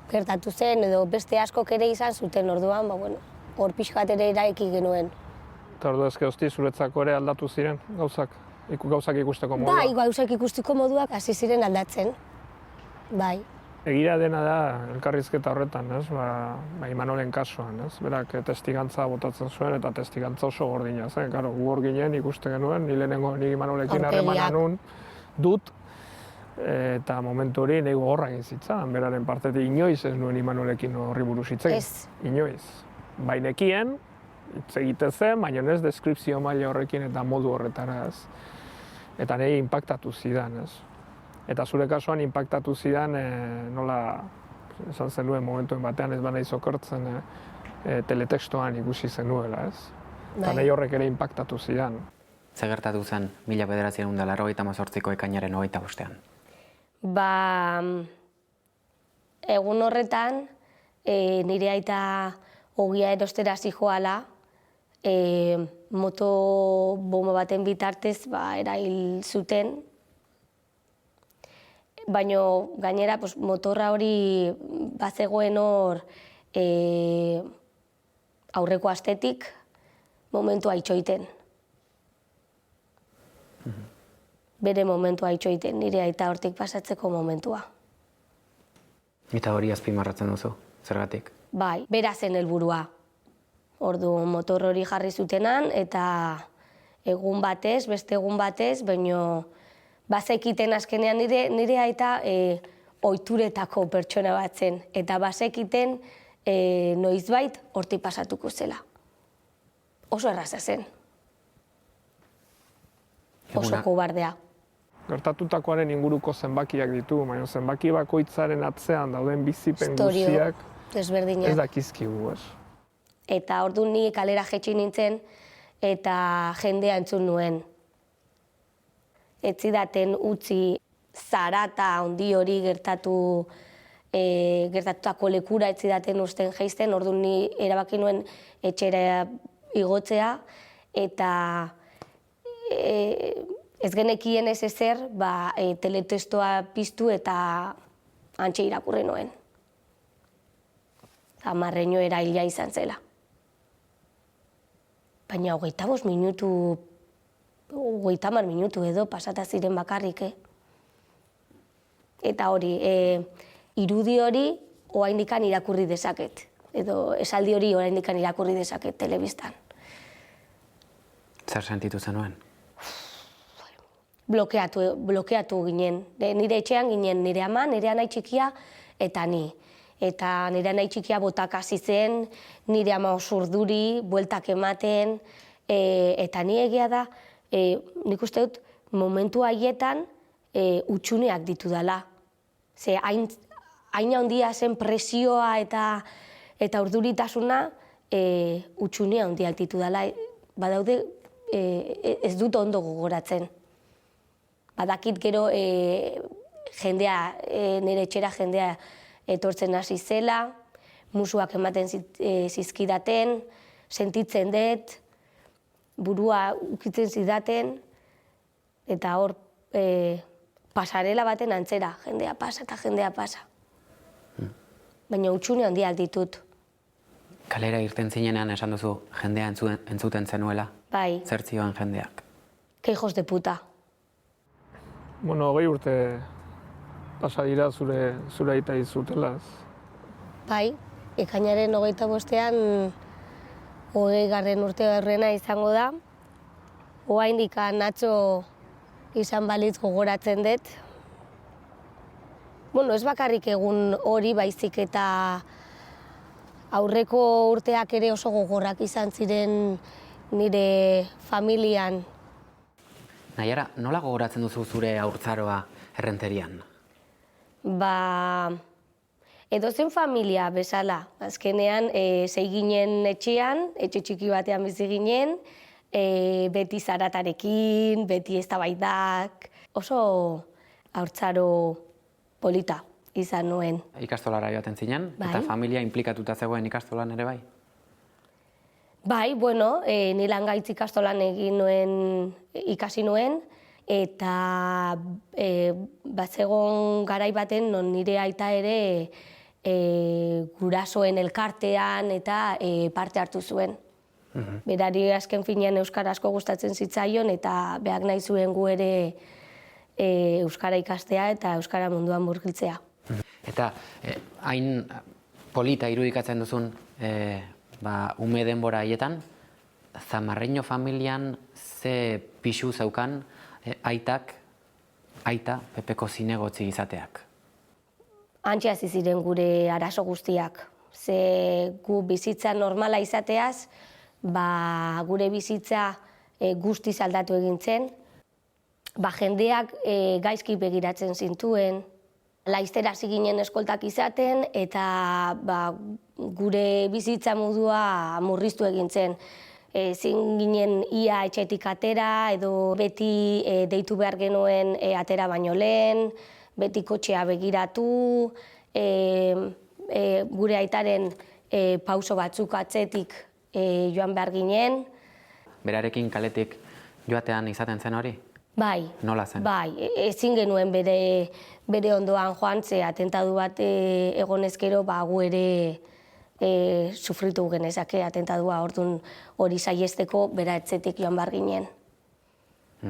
gertatu zen edo beste askok ere izan zuten orduan, hor pixkat ere eraiki genuen. Eta ordu ezke hosti zuretzako ere aldatu ziren gauzak ikusteko modua? Bai, gauzak ikusteko moduak hasi ziren aldatzen, bai. Egira dena da elkarrizketa horretan, Imanolen kasuan, berak testigantza botatzen zuen eta testigantza oso gordina zen. Gu hor ginen ikuste genuen, ni Imanolekin harremana nun dut, eta momentu hori nahi gogorra egin zitzan, beraren partetik inoiz ez nuen Imanolekin horri buruz hitz egin. Ez. Inoiz. Bainekien, hitz egiten zen, baina ez deskripzio maila horrekin eta modu horretara ez. Eta nahi inpaktatu zidan, ez. Eta zure kasuan inpaktatu zidan nola esan zenuen momentuen batean ez banaiz okertzen teletextoan ikusi zenuela, ez. Eta nahi horrek ere inpaktatu zidan. Ze gertatu zen 1998ko ekainaren 25ean? Ba, egun horretan, nire aita ogia erostera zijoala, motobomba baten bitartez erail zuten. Baina gainera motorra hori bazegoen hor aurreko astetik momentua itxoiten. Bere momentua itxoiten, nire aita hortik pasatzeko momentua. Eta hori azpimarratzen duzu, zergatik? Bai, bera zen helburua. Ordu motor hori jarri zutenan eta egun batez, beste egun batez, baino bazekiten azkenean nire aita ohituretako pertsona bat zen. Eta bazekiten noizbait hortik pasatuko zela. Oso erraza zen. Oso kobardea. Gertatutakoaren inguruko zenbakiak ditu, baina zenbaki bakoitzaren atzean dauden bizipen guztiak desberdinak. ez dakizkigu, ez? Eta orduan ni kalera jetxi nintzen eta jendea entzun nuen. Ez zidaten utzi zarata handi hori gertatutako lekura ez zidaten usten jaisten, orduan ni erabaki nuen etxera igotzea eta ez genekien ez ezer, teletestoa piztu eta antxe irakurri nuen. Marreño eraila izan zela. Baina 25 minutu, 30 minutu edo pasata ziren bakarrik, Eta hori, irudi hori oraindikan irakurri dezaket, edo esaldi hori oraindikan irakurri dezaket telebistan. Zer sentitu zenuen? Blokeatu ginen. Nire etxean ginen nire ama, nire anai txikia eta ni. Eta nire anai txikia botak hasi zen, nire ama osurduri, bueltak ematen, eta ni egia da, nik uste dut momentu haietan utxuneak ditu dela. Ze hain handia zen presioa eta urduritasuna utxunea handiak ditu dela. Badaude ez dut ondo gogoratzen. Badakit gero jendea, nire etxera jendea etortzen hasi zela, musuak ematen zizkidaten, sentitzen dut, burua ukitzen zidaten, eta hor pasarela baten antzera, jendea pasa eta jendea pasa. Baina utxune handiak ditut. Kalera irten zinenean esan duzu jendea entzuten zenuela? Bai. Zer zioan jendeak? Que hijos de puta. Bueno, 20 urte pasa dira zure aita izutelaz. Bai, ekainaren 25ean 20. urte horrena izango da. Oraindik atzo izan balitz gogoratzen dut. Bueno, ez bakarrik egun hori baizik eta aurreko urteak ere oso gogorrak izan ziren nire familian. Naiara, nola gogoratzen duzu zure haurtzaroa Errenterian? Edozen familia bezala. Azkenean, sei ginen etxean, etxe txiki batean bizi ginen, beti zaratarekin, beti eztabaidak, oso haurtzaro polita izan nuen. Ikastolara joaten zinen, eta familia implikatuta zegoen ikastolan ere bai? Bai, bueno, ni Langaitz ikastolan ikasi nuen, eta bazegon garai baten non nire aita ere gurasoen elkartean eta parte hartu zuen. Berari azken finean euskara asko gustatzen zitzaion eta behak nahi zuen gu ere euskara ikastea eta euskara munduan murgiltzea. Eta hain polita irudikatzen duzun ume denbora haietan, Zamarreño familian ze pixu zeukan aita Pepeko zinegotzi izateak? Antxe hasi ziren gure arazo guztiak. Ze gu bizitza normala izateaz, gure bizitza guztiz aldatu egin zen. Jendeak gaizki begiratzen zintuen, laiztera hasi ginen eskoltak izaten, eta gure bizitza modua murriztu egin zen. ezin ginen ia etxetik atera, edo beti deitu behar genuen atera baino lehen, beti kotxea begiratu, gure aitaren pauso batzuk atzetik joan behar ginen. Berarekin kaletik joatean izaten zen hori? Bai. Nola zen? Bai, ezin genuen bere ondoan joan, ze atentatu bat egonezkero, gu ere sufritu genezake atentatua, orduan hori saiesteko bera etzetik joan behar ginen.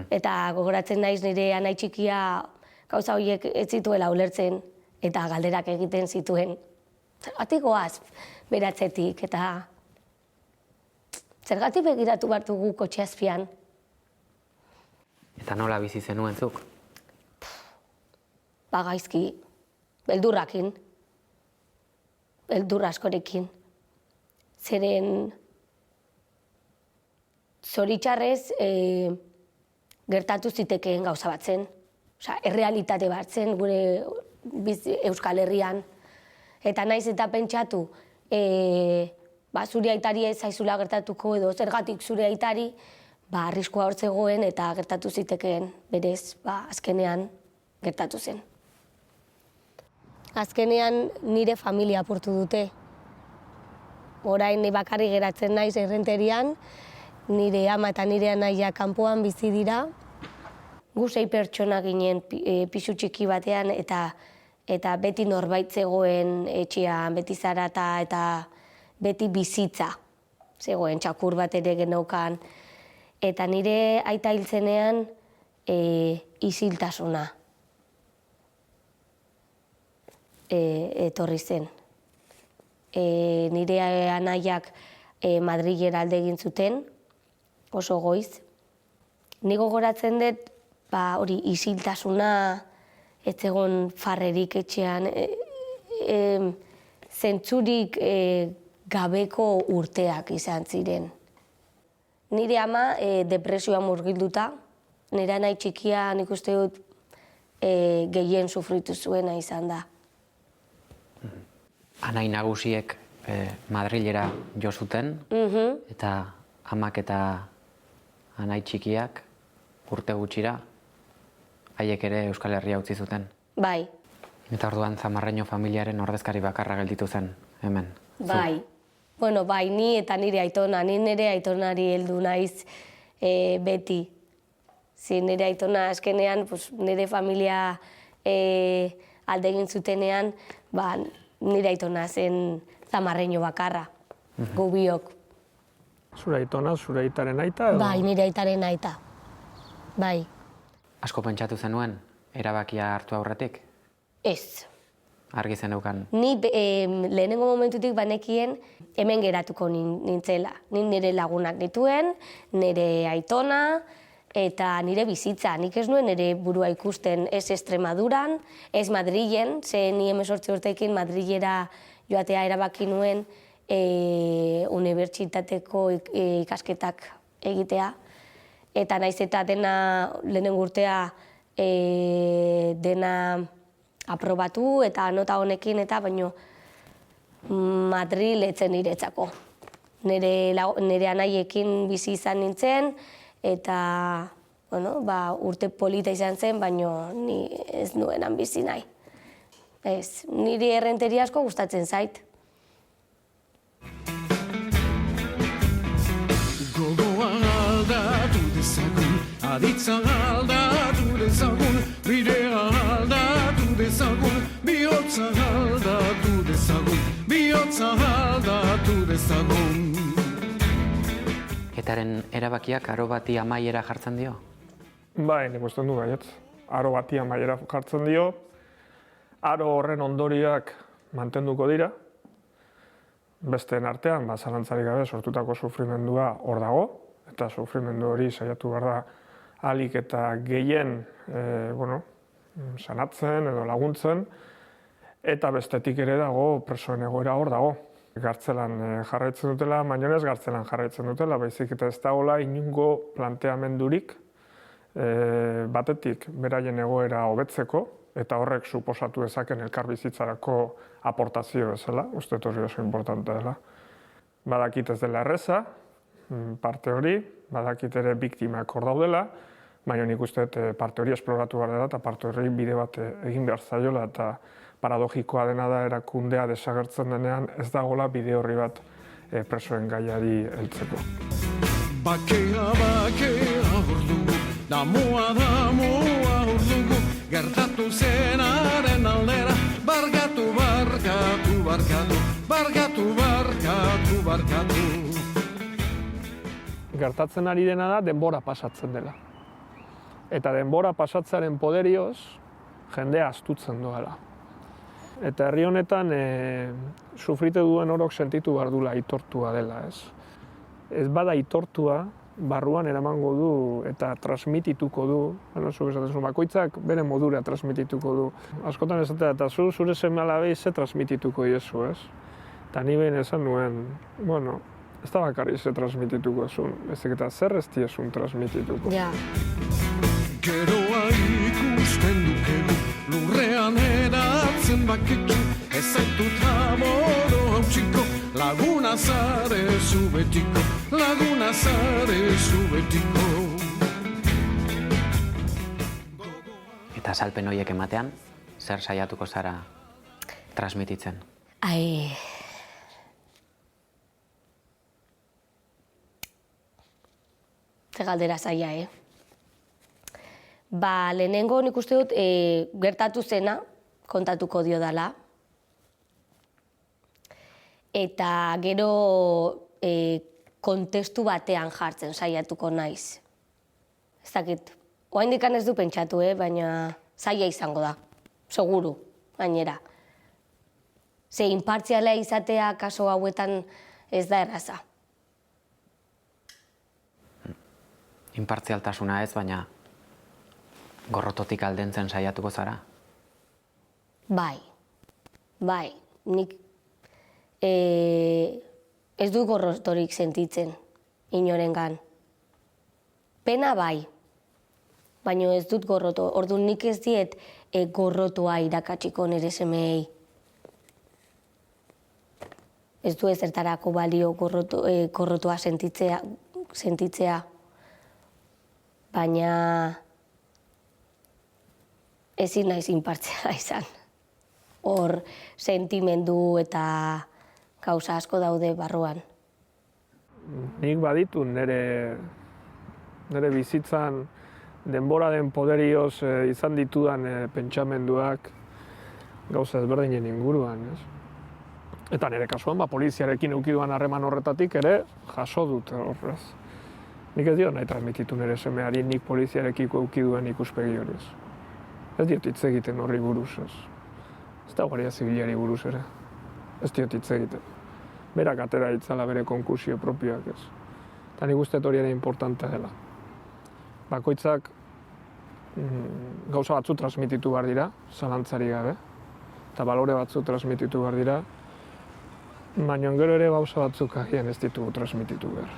Eta gogoratzen naiz nire anai txikia gauza horiek ez zituela ulertzen eta galderak egiten zituen. Zergatik goaz bera etzetik eta zergatik begiratu behar dugu kotxe azpian. Eta nola bizi zenuen zuk? Gaizki, beldurrakin, beldur askorekin. Zeren zoritxarrez gertatu zitekeen gauza bat zen. Osea, errealitate bat zen gure Euskal Herrian. Eta naiz eta pentsatu, zure aitari ez zaizula gertatuko edo zergatik zure aitari, arriskua hor zegoen eta gertatu zitekeen, berez, azkenean gertatu zen. Azkenean nire familia apurtu dute. Orain ni bakarrik geratzen naiz errenterian, nire ama eta nire anaia kanpoan bizi dira. Gu 6 pertsona ginen pisu txiki batean eta beti norbait zegoen etxean, beti zarata eta beti bizitza. Zegoen txakur bat ere geneukan. Eta nire aita hil zenean isiltasuna etorri zen. Nire anaiak Madrilera alde egin zuten, oso goiz. Ni gogoratzen dut, hori isiltasuna, ez egon farrerik etxean, zentzurik gabeko urteak izan ziren. Nire ama depresioa murgilduta, nire anai txikia nik uste dut gehien sufritu zuena izan da. Anai nagusiek Madrilera jo zuten, eta amak eta anai txikiak urte gutxira, haiek ere Euskal Herria utzi zuten. Bai. Eta orduan Zamarreño familiaren ordezkari bakarra gelditu zen, hemen. Bai. Bueno, bai, ni eta nire aitona, ni nire aitonari heldu naiz beti. Nire aitona azkenean, nire familia alde egin zutenean, nire aitona zen Zamarreño bakarra, gu biok. Zure aitona, zure aitaren aita? Bai, nire aitaren aita. Bai. Asko pentsatu zenuen, erabakia hartu aurretik? Ez. Argi zeneukan? Ni lehenengo momentutik banekien hemen geratuko nintzela. Ni nire lagunak dituen, nire aitona eta nire bizitza. Nik ez nuen nire burua ikusten ez Extremaduran, ez Madrilen, ze ni 18 urteekin Madrilera joatea erabaki nuen unibertsitateko ikasketak egitea. Eta naiz eta dena lehenengo urtea dena aprobatu eta nota honekin eta baino Madril etzen niretzako. Nire anaiekin bizi izan nintzen eta urte polita izan zen, baino ni ez nuenan bizi nahi. Ez, niri errenteria asko gustatzen zait. Gogoa aldatu dezagun, aditza aldatu dezagun, bidea aldatu dezagun, bihotza aldatu dezagun, bihotza aldatu dezagun. Etaren erabakiak aro bati amaiera jartzen dio? Bai, nik uste du baietz. Aro bati amaiera jartzen dio. Aro horren ondorioak mantenduko dira. Besteen artean, zalantzarik gabe sortutako sufrimendua hor dago, eta sufrimendu hori saiatu behar da ahalik eta gehien sanatzen edo laguntzen, eta bestetik ere dago presoen egoera hor dago. Gartzelan jarraitzen dutela, baina ez gartzelan jarraitzen dutela, baizik eta ez dagoela inongo planteamendurik batetik beraien egoera hobetzeko, eta horrek suposatu dezaken elkarbizitzarako aportazio bezala, uste hori oso importante dela. Badakit ez dela erreza, parte hori, badakit ere biktimak hor daudela, baina nik uste parte hori esploratu behar dela eta parte hori bide bat egin behar zaiola eta paradogikoa dena da erakundea desagertzen denean ez dagoela bide horri bat presoen gaiari heltzeko. Bakea hor dugu, damoa hor dugu, gertatu zenaren aldera, barkatu, barkatu, barkatu, barkatu, barkatu, barkatu. Gertatzen ari dena da denbora pasatzen dela. Eta denbora pasatzearen poderioz jendea astutzen doala. Eta herri honetan sufrite duen orok sentitu behar dula aitortua dela, ez? Ez bada aitortua, barruan eramango du eta transmitituko du, zuk esaten bakoitzak bere modura transmitituko du. Askotan esatea, eta zure seme-alabei ze transmitituko diezu, ez? Eta ni behin esan nuen, bueno, ez da bakarri ze transmitituko ezun, ezik eta zer ez diezun transmitituko. Ja. Geroa ikusten dukegu, lurrean eratzen bakitzu, ez zaitut amoro hautsiko, laguna zare zu betiko, laguna zare zu betiko. Eta salpen horiek ematean, zer saiatuko zara transmititzen? Ai... Ze galdera zaila, Ba, lehenengo nik uste dut gertatu zena kontatuko dio dala. Eta gero kontestu batean jartzen saiatuko naiz. Ez dakit, oraindik ez du pentsatu, baina zaila izango da, seguru, gainera. Ze inpartziala izatea kaso hauetan ez da erraza. Inpartzialtasuna ez, baina gorrototik aldentzen saiatuko zara? Bai, nik ez du gorrotorik sentitzen inorengan. Pena bai, baina ez dut gorroto. Orduan nik ez diet gorrotoa irakatsiko nire semeei. Ez du ezertarako balio gorrotoa sentitzea. Baina ezin naiz inpartziala izan. Hor sentimendu eta gauza asko daude barruan. Nik baditu nire bizitzan denboraren poderioz izan ditudan pentsamenduak gauza ezberdinen inguruan, ez? Eta nire kasuan, poliziarekin eukiduan harreman horretatik ere jaso dut horrez. Nik ez dio nahi transmititu nire semeari nik poliziarekiko eukiduen ikuspegi hori, ez. Ez diot hitz egiten horri buruz, ez. Ez da guardia zibilari buruz ere. Ez diot hitz egiten. Berak atera ditzala bere konkusio propioak, ez. Eta nik uste hori ere importantea dela. Bakoitzak gauza batzu transmititu behar dira, zalantzari gabe. Eta balore batzu transmititu behar dira. Baina gero ere gauza batzuk agian ez ditugu transmititu behar.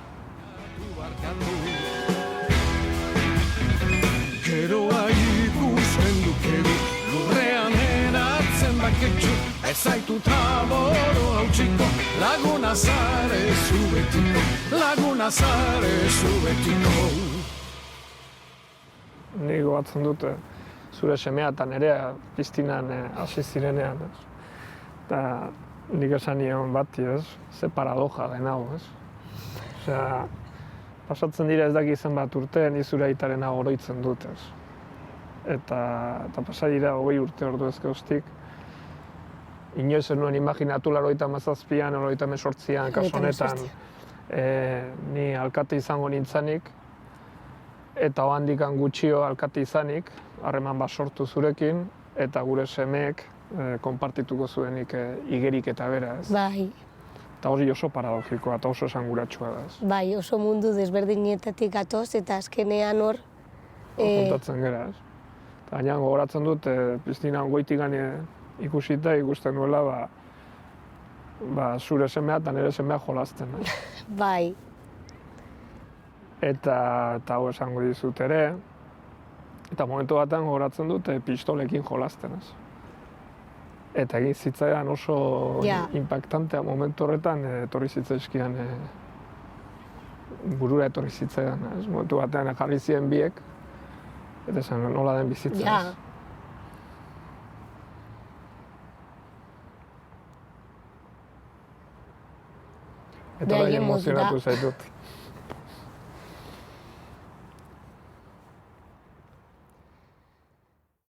Geroa ikusten dukegu, lurrean eratzen baketxu, ez zaitut amoro hautsiko, laguna zare zu betiko, laguna zare zu betiko. Nik gogoratzen dute zure semea eta nerea piztinan hasi zirenean, ez. Eta nik esan nion bati, ez, ze paradoja den hau, ez. Osea, pasatzen dira ez daki zenbat urte, ni zure aitaren oroitzen dut, ez. Eta pasa dira 20 urte ordu ezkeuztik. Inoiz ez nuen imaginatu 97an, 98an, kasu honetan, ni alkate izango nintzanik, eta handikan gutxio alkate izanik, harreman bat sortu zurekin, eta gure semeek konpartituko zuenik igerik eta bera, ez. Bai. Eta hori oso paradogikoa eta oso esanguratsua da, ez. Bai, oso mundu desberdinetatik gatoz eta azkenean hor... Kontatzen gara, ez. Eta gaina gogoratzen dut, piztinan goitikan ikusita ikusten nuela, zure semea eta nire semea jolasten. Bai. Eta hau esango dizut ere, eta momentu batean gogoratzen dut pistolekin jolasten, ez. Eta egin zitzaidan oso impactantea momentu horretan etorri zitzaizkian burura etorri zitzaidan, ez? Momentu batean jarri ziren biek, eta esan nola den bizitza. Ja. Ez? Eta bai Beraien modura. emozionatu zaitut.